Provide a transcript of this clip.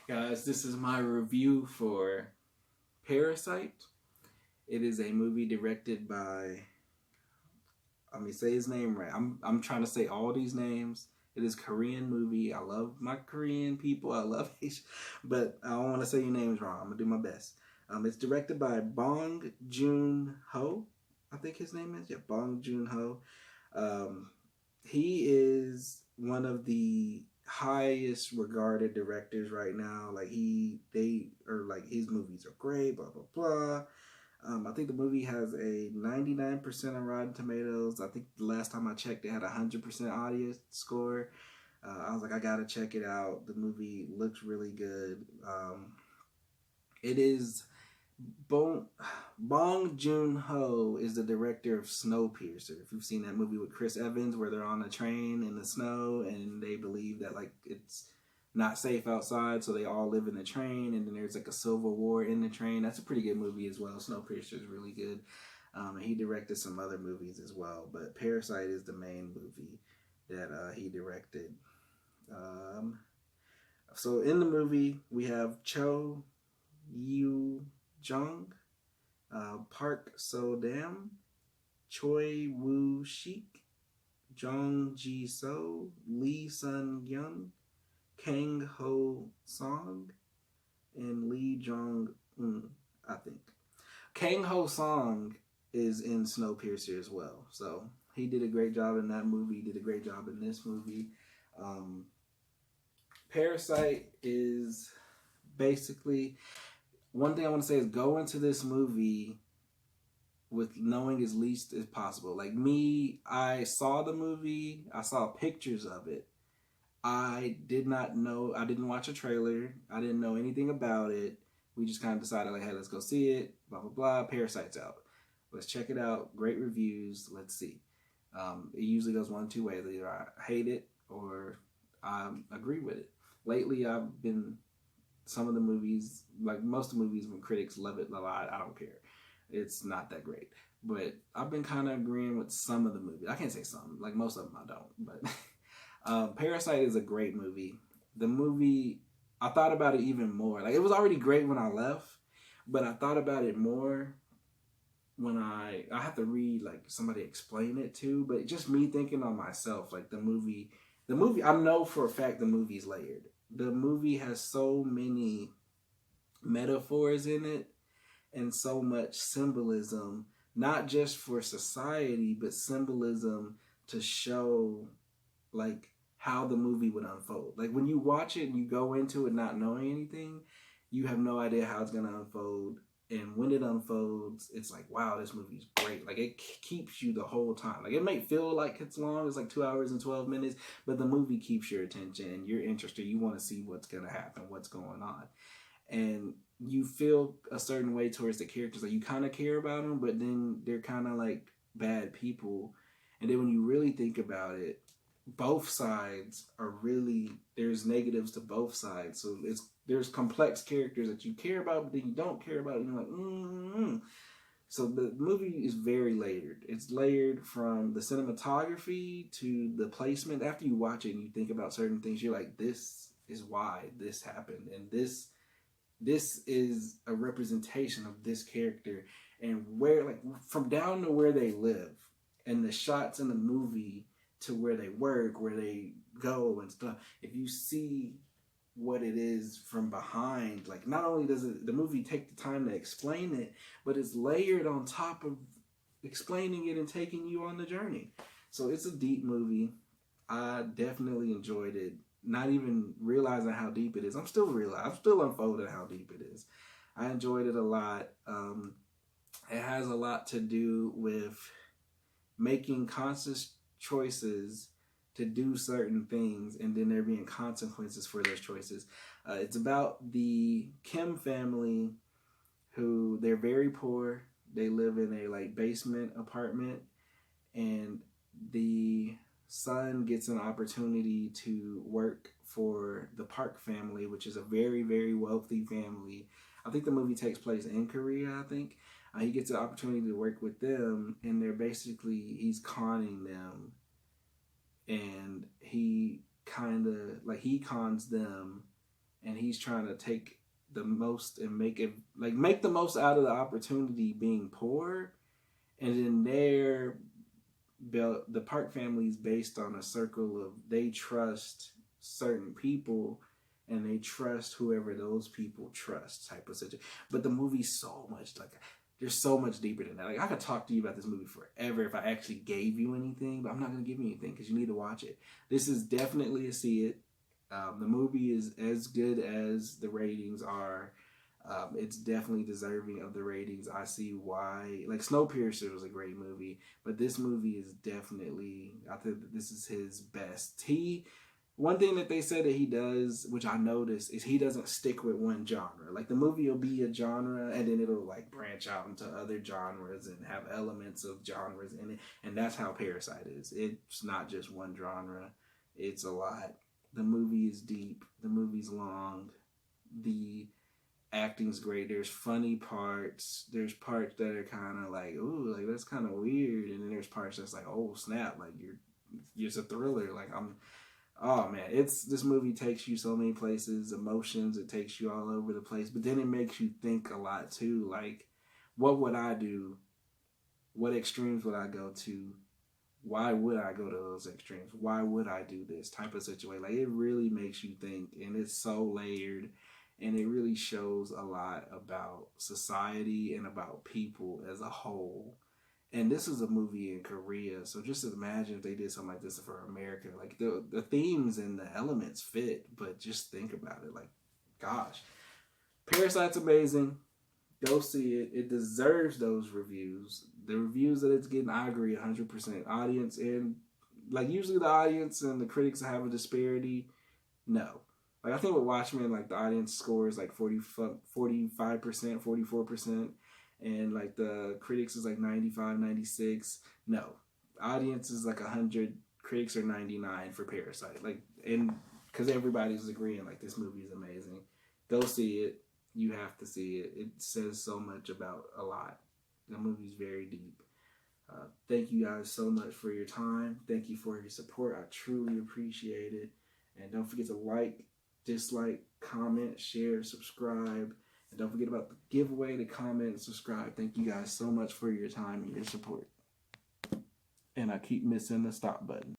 Guys, this is my review for Parasite. It is a movie directed by, let me say his name right. I'm trying to say all these names. It is a Korean movie. I love my Korean people. I love Asian, but I don't want to say your names wrong. I'm gonna do my best. It's directed by Bong Joon Ho. I think his name is, yeah, Bong Joon Ho. Um, he is one of the highest regarded directors right now. Like they are like his movies are great. Blah blah blah. I think the movie has a 99% on Rotten Tomatoes. I think the last time I checked, it had a 100% audience score. I was like, I gotta check it out. The movie looks really good. It is Bong, Bong Joon Ho is the director of Snowpiercer. If you've seen that movie with Chris Evans, where they're on a train in the snow and they believe that like it's not safe outside, so they all live in the train, and then there's like a civil war in the train. That's a pretty good movie as well. Snowpiercer is really good. And he directed some other movies as well, but Parasite is the main movie that he directed. Um, so in the movie, we have Cho Yu Jung, Park So Dam, Choi Woo Shik, Jong Ji So, Lee Sun Young, Kang Ho Song, and Lee Jong Un, I think. Kang Ho Song is in Snowpiercer as well. So he did a great job in that movie, did a great job in this movie. Um, Parasite is basically, one thing I want to say is go into this movie with knowing as least as possible. Like me, I saw the movie, I saw pictures of it. I did not know, I didn't watch a trailer, I didn't know anything about it. We just kind of decided, like, hey, let's go see it, blah, blah, blah. Parasite's out. Let's check it out. Great reviews. Let's see. It usually goes one, two ways. Either I hate it or I agree with it. Lately, I've been, some of the movies, like most of the movies, when critics love it a lot, I don't care. It's not that great. But I've been kind of agreeing with some of the movies. I can't say some, like most of them I don't. But Parasite is a great movie. The movie, I thought about it even more. Like, it was already great when I left, but I thought about it more when I have to read, like, somebody explain it too. But just me thinking on myself, like, the movie, I know for a fact the movie's layered. The movie has so many metaphors in it and so much symbolism, not just for society, but symbolism to show, like, how the movie would unfold. Like, when you watch it and you go into it not knowing anything, you have no idea how it's going to unfold. And when it unfolds, it's like, wow, this movie's great. Like, it keeps you the whole time. Like, it may feel like it's long, it's like 2 hours and 12 minutes, but the movie keeps your attention and you're interested. You want to see what's going to happen, what's going on. And you feel a certain way towards the characters. Like, you kind of care about them, but then they're kind of like bad people. And then when you really think about it, both sides are really, there's negatives to both sides. So there's complex characters that you care about, but then you don't care about, and you're like, mm-hmm. So the movie is very layered. It's layered from the cinematography to the placement. After you watch it and you think about certain things, you're like, this is why this happened, and this is a representation of this character, and where, like, from down to where they live, and the shots in the movie to where they work, where they go and stuff. If you see what it is from behind, like, not only does the movie take the time to explain it, but it's layered on top of explaining it and taking you on the journey. So it's a deep movie. I definitely enjoyed it. Not even realizing how deep it is. I'm still unfolding how deep it is. I enjoyed it a lot. It has a lot to do with making conscious choices to do certain things, and then there being consequences for those choices. It's about the Kim family, who they're very poor. They live in a, like, basement apartment, and the son gets an opportunity to work for the Park family, which is a very, very wealthy family. I think the movie takes place in Korea, I think. He gets an opportunity to work with them, and they're basically, he's conning them, and he kind of, like, he cons them, and he's trying to take the most and make the most out of the opportunity being poor. And then the Park family is based on a circle of they trust certain people and they trust whoever those people trust type of situation. But the movie's so much like there's so much deeper than that. Like I could talk to you about this movie forever if I actually gave you anything, but I'm not gonna give you anything because you need to watch it. This is definitely a see it. The movie is as good as the ratings are. It's definitely deserving of the ratings. I see why. Like Snowpiercer was a great movie, but this movie is definitely. I think that this is his best. One thing that they said that he does, which I noticed, is he doesn't stick with one genre. Like the movie will be a genre, and then it'll like branch out into other genres and have elements of genres in it. And that's how Parasite is. It's not just one genre. It's a lot. The movie is deep. The movie's long. The acting's great. There's funny parts. There's parts that are kind of like, ooh, like that's kind of weird. And then there's parts that's like, oh snap, like you're just a thriller. Like oh man, this movie takes you so many places, emotions. It takes you all over the place, but then it makes you think a lot too. Like, what would I do? What extremes would I go to? Why would I go to those extremes? Why would I do this type of situation? Like it really makes you think, and it's so layered, and it really shows a lot about society and about people as a whole. And this is a movie in Korea, so just imagine if they did something like this for America. Like the themes and the elements fit, but just think about it. Like, gosh, Parasite's amazing. Go see it. It deserves those reviews. The reviews that it's getting, I agree 100%. Audience and like usually the audience and the critics have a disparity. No. Like I think with Watchmen, like the audience score is like 45%, 44%. And like the critics is like 95, 96. No. Audience is like 100. Critics are 99 for Parasite. Like, and because everybody's agreeing like this movie is amazing. Go see it. You have to see it. It says so much about a lot. The movie's very deep. Thank you guys so much for your time. Thank you for your support. I truly appreciate it. And don't forget to like, dislike, comment, share, subscribe. And don't forget about the giveaway, to comment, and subscribe. Thank you guys so much for your time and your support. And I keep missing the stop button.